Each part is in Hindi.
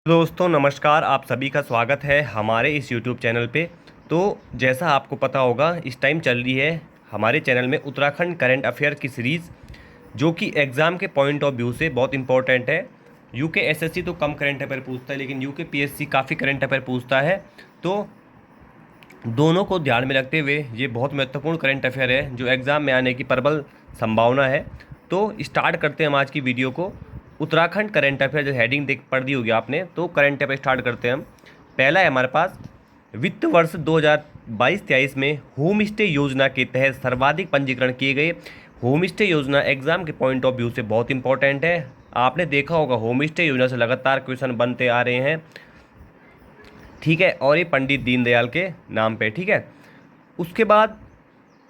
दोस्तों नमस्कार, आप सभी का स्वागत है हमारे इस YouTube चैनल पे। तो जैसा आपको पता होगा, इस टाइम चल रही है हमारे चैनल में उत्तराखंड करंट अफेयर की सीरीज़, जो कि एग्ज़ाम के पॉइंट ऑफ व्यू से बहुत इंपॉर्टेंट है। यूके एसएससी तो कम करंट अफेयर पूछता है, लेकिन यूके पीएससी काफ़ी करंट अफेयर पूछता है। तो दोनों को ध्यान में रखते हुए ये बहुत महत्वपूर्ण करंट अफेयर है जो एग्ज़ाम में आने की प्रबल संभावना है। तो स्टार्ट करते हैं हम आज की वीडियो को। उत्तराखंड करंट अफेयर जो हेडिंग देख पढ़ दी होगी आपने, तो करंट अफेयर स्टार्ट करते हैं हम। पहला है हमारे पास, वित्त वर्ष 2022-23 में होम स्टे योजना के तहत सर्वाधिक पंजीकरण किए गए। होम स्टे योजना एग्जाम के पॉइंट ऑफ व्यू से बहुत इंपॉर्टेंट है। आपने देखा होगा होम स्टे योजना से लगातार क्वेश्चन बनते आ रहे हैं, ठीक है, और ये पंडित दीनदयाल के नाम पे, ठीक है। उसके बाद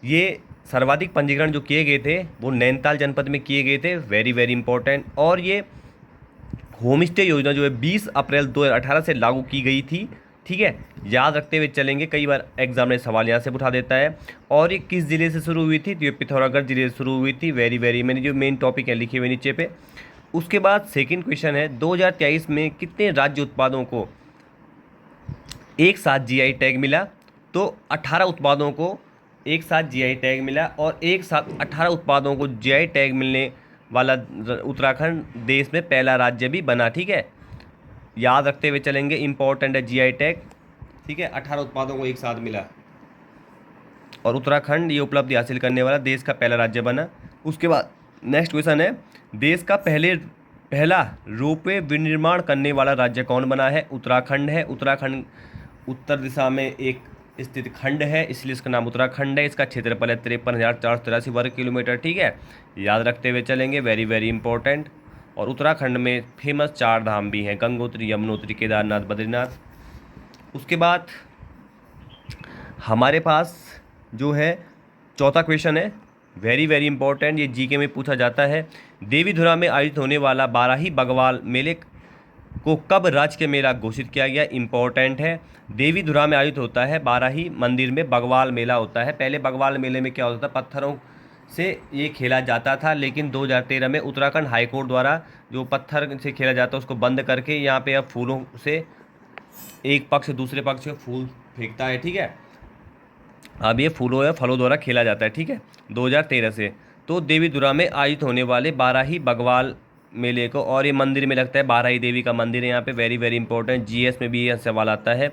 ये सर्वाधिक पंजीकरण जो किए गए थे वो नैनीताल जनपद में किए गए थे, वेरी वेरी इंपॉर्टेंट। और ये होम स्टे योजना जो है 20 अप्रैल 2018 से लागू की गई थी, ठीक है, याद रखते हुए चलेंगे, कई बार एग्जाम में सवाल यहाँ से उठा देता है। और ये किस ज़िले से शुरू हुई थी, तो ये पिथौरागढ़ जिले से शुरू हुई थी, वेरी वेरी, मैंने जो मेन टॉपिक है लिखे हुए नीचे पे। उसके बाद सेकेंड क्वेश्चन है, 2023 में कितने राज्य उत्पादों को एक साथ जीआई टैग मिला? तो 18 उत्पादों को एक साथ जीआई टैग मिला, और एक साथ 18 उत्पादों को जीआई टैग मिलने वाला उत्तराखंड देश में पहला राज्य भी बना, ठीक है। याद रखते हुए चलेंगे, इंपॉर्टेंट है जीआई टैग, ठीक है। 18 उत्पादों को एक साथ मिला और उत्तराखंड ये उपलब्धि हासिल करने वाला देश का पहला राज्य बना। उसके बाद नेक्स्ट क्वेश्चन है, देश का पहला रोपवे विनिर्माण करने वाला राज्य कौन बना है? उत्तराखंड है। उत्तराखंड उत्तर दिशा में एक स्थित खंड है, इसलिए इसका नाम उत्तराखंड है। इसका क्षेत्रफल है 53,483 वर्ग किलोमीटर, ठीक है। याद रखते हुए चलेंगे, वेरी वेरी इंपॉर्टेंट। और उत्तराखंड में फेमस 4 धाम भी हैं, गंगोत्री, यमुनोत्री, केदारनाथ, बद्रीनाथ। उसके बाद हमारे पास जो है चौथा क्वेश्चन है, वेरी वेरी इंपॉर्टेंट, ये जीके में पूछा जाता है। देवीधुरा में आयोजित होने वाला बाराही बगवाल मेले को कब राजकीय मेला घोषित किया गया? इंपॉर्टेंट है। देवीधुरा में आयोजित होता है बाराही मंदिर में बगवाल मेला होता है। पहले बगवाल मेले में क्या होता था, पत्थरों से ये खेला जाता था, लेकिन 2013 में उत्तराखंड हाईकोर्ट द्वारा जो पत्थर से खेला जाता है उसको बंद करके यहाँ पे अब फूलों से एक पक्ष दूसरे पक्ष में फूल फेंकता है, ठीक है। अब ये फूलों या फलों द्वारा खेला जाता है, ठीक है, 2013 से। तो देवीधुरा में आयोजित होने वाले बाराही बगवाल मेले को, और ये मंदिर में लगता है, बाराही देवी का मंदिर है यहाँ पे, वेरी वेरी इंपॉर्टेंट, जीएस में भी यह सवाल आता है।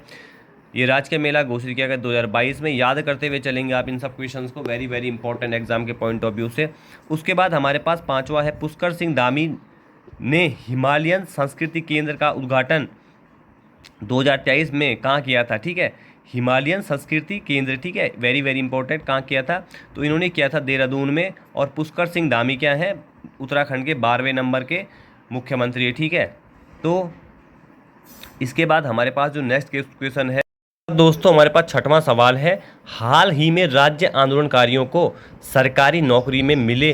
ये राजकीय मेला घोषित किया गया 2022 में। याद करते हुए चलेंगे आप इन सब क्वेश्चंस को, वेरी वेरी इंपॉर्टेंट एग्जाम के पॉइंट ऑफ व्यू से। उसके बाद हमारे पास पांचवा है, पुष्कर सिंह धामी ने हिमालयन संस्कृति केंद्र का उद्घाटन 2023 में कहाँ किया था? ठीक है, हिमालयन संस्कृति केंद्र, ठीक है, वेरी वेरी इंपॉर्टेंट, कहाँ किया था? तो इन्होंने किया था देहरादून में। और पुष्कर सिंह धामी क्या है? उत्तराखंड के 12वें नंबर के मुख्यमंत्री है, ठीक है। तो इसके बाद हमारे पास जो नेक्स्ट क्वेश्चन है दोस्तों, हमारे पास छठवां सवाल है, हाल ही में राज्य आंदोलनकारियों को सरकारी नौकरी में मिले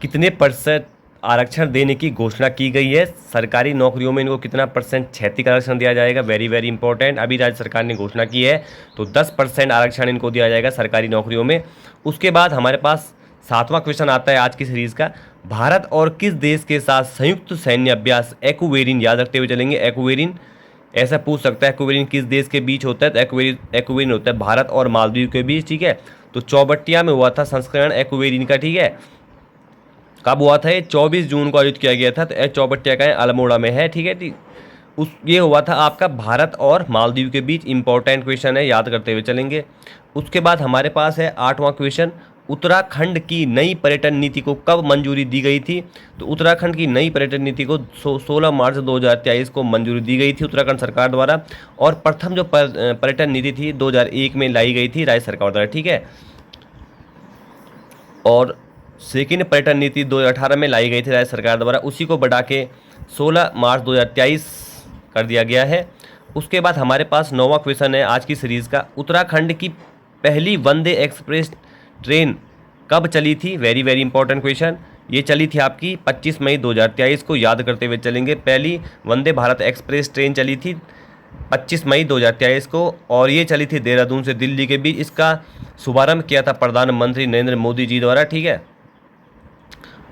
कितने % आरक्षण देने की घोषणा की गई है? सरकारी नौकरियों में इनको कितना % क्षैतिज आरक्षण दिया जाएगा? वेरी वेरी इंपॉर्टेंट, अभी राज्य सरकार ने घोषणा की है, तो 10% आरक्षण इनको दिया जाएगा सरकारी नौकरियों में। उसके बाद हमारे पास 7वां क्वेश्चन आता है आज की सीरीज़ का, भारत और किस देश के साथ संयुक्त सैन्य अभ्यास एक्वेरिन, याद रखते हुए चलेंगे, एक्वेरिन ऐसा पूछ सकता है, एक्वेरिन किस देश के बीच होता है? तो एक्वेरिन होता है भारत और मालदीव के बीच, ठीक है। तो चौबटिया में हुआ था संस्करण एक्वेरिन का, ठीक है। कब हुआ था? ये 24 जून को आयोजित किया गया था। तो चौबटिया का अल्मोड़ा में है, ठीक है, ठीक। ये हुआ था आपका भारत और मालदीव के बीच, इंपॉर्टेंट क्वेश्चन है, याद करते हुए चलेंगे। उसके बाद हमारे पास है 8वां क्वेश्चन, उत्तराखंड की नई पर्यटन नीति को कब मंजूरी दी गई थी? तो उत्तराखंड की नई पर्यटन नीति को 16 मार्च 2023 को मंजूरी दी गई थी उत्तराखंड सरकार द्वारा। और प्रथम जो पर्यटन नीति थी 2001 में लाई गई थी राज्य सरकार द्वारा, ठीक है। और सेकेंड पर्यटन नीति 2018 में लाई गई थी राज्य सरकार द्वारा, उसी को बढ़ा के 16 मार्च 2023 कर दिया गया है। उसके बाद हमारे पास 9वां क्वेश्चन है आज की सीरीज़ का, उत्तराखंड की पहली वंदे एक्सप्रेस ट्रेन कब चली थी? वेरी वेरी इंपॉर्टेंट क्वेश्चन, ये चली थी आपकी 25 मई 2023 को, याद करते हुए चलेंगे। पहली वंदे भारत एक्सप्रेस ट्रेन चली थी 25 मई 2023 को, और ये चली थी देहरादून से दिल्ली के बीच। इसका शुभारंभ किया था प्रधानमंत्री नरेंद्र मोदी जी द्वारा, ठीक है।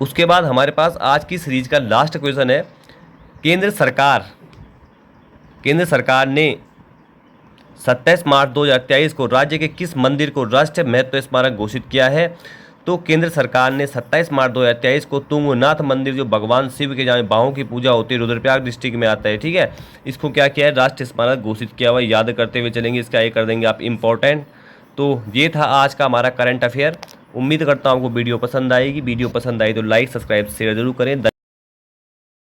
उसके बाद हमारे पास आज की सीरीज का लास्ट क्वेश्चन है, केंद्र सरकार केंद्र सरकार ने 27 मार्च 2023 को राज्य के किस मंदिर को राष्ट्रीय महत्व स्मारक घोषित किया है? तो केंद्र सरकार ने 27 मार्च 2023 को तुंगनाथ मंदिर, जो भगवान शिव के जहाँ बाहों की पूजा होती है, रुद्रप्रयाग डिस्ट्रिक्ट में आता है, ठीक है, इसको क्या किया है? राष्ट्रीय स्मारक घोषित किया हुआ। याद करते हुए चलेंगे, इसका ये कर देंगे आप इम्पोर्टेंट। तो ये था आज का हमारा करंट अफेयर। उम्मीद करता हूँ आपको वीडियो पसंद आएगी। वीडियो पसंद आई तो लाइक, सब्सक्राइब, शेयर जरूर करें।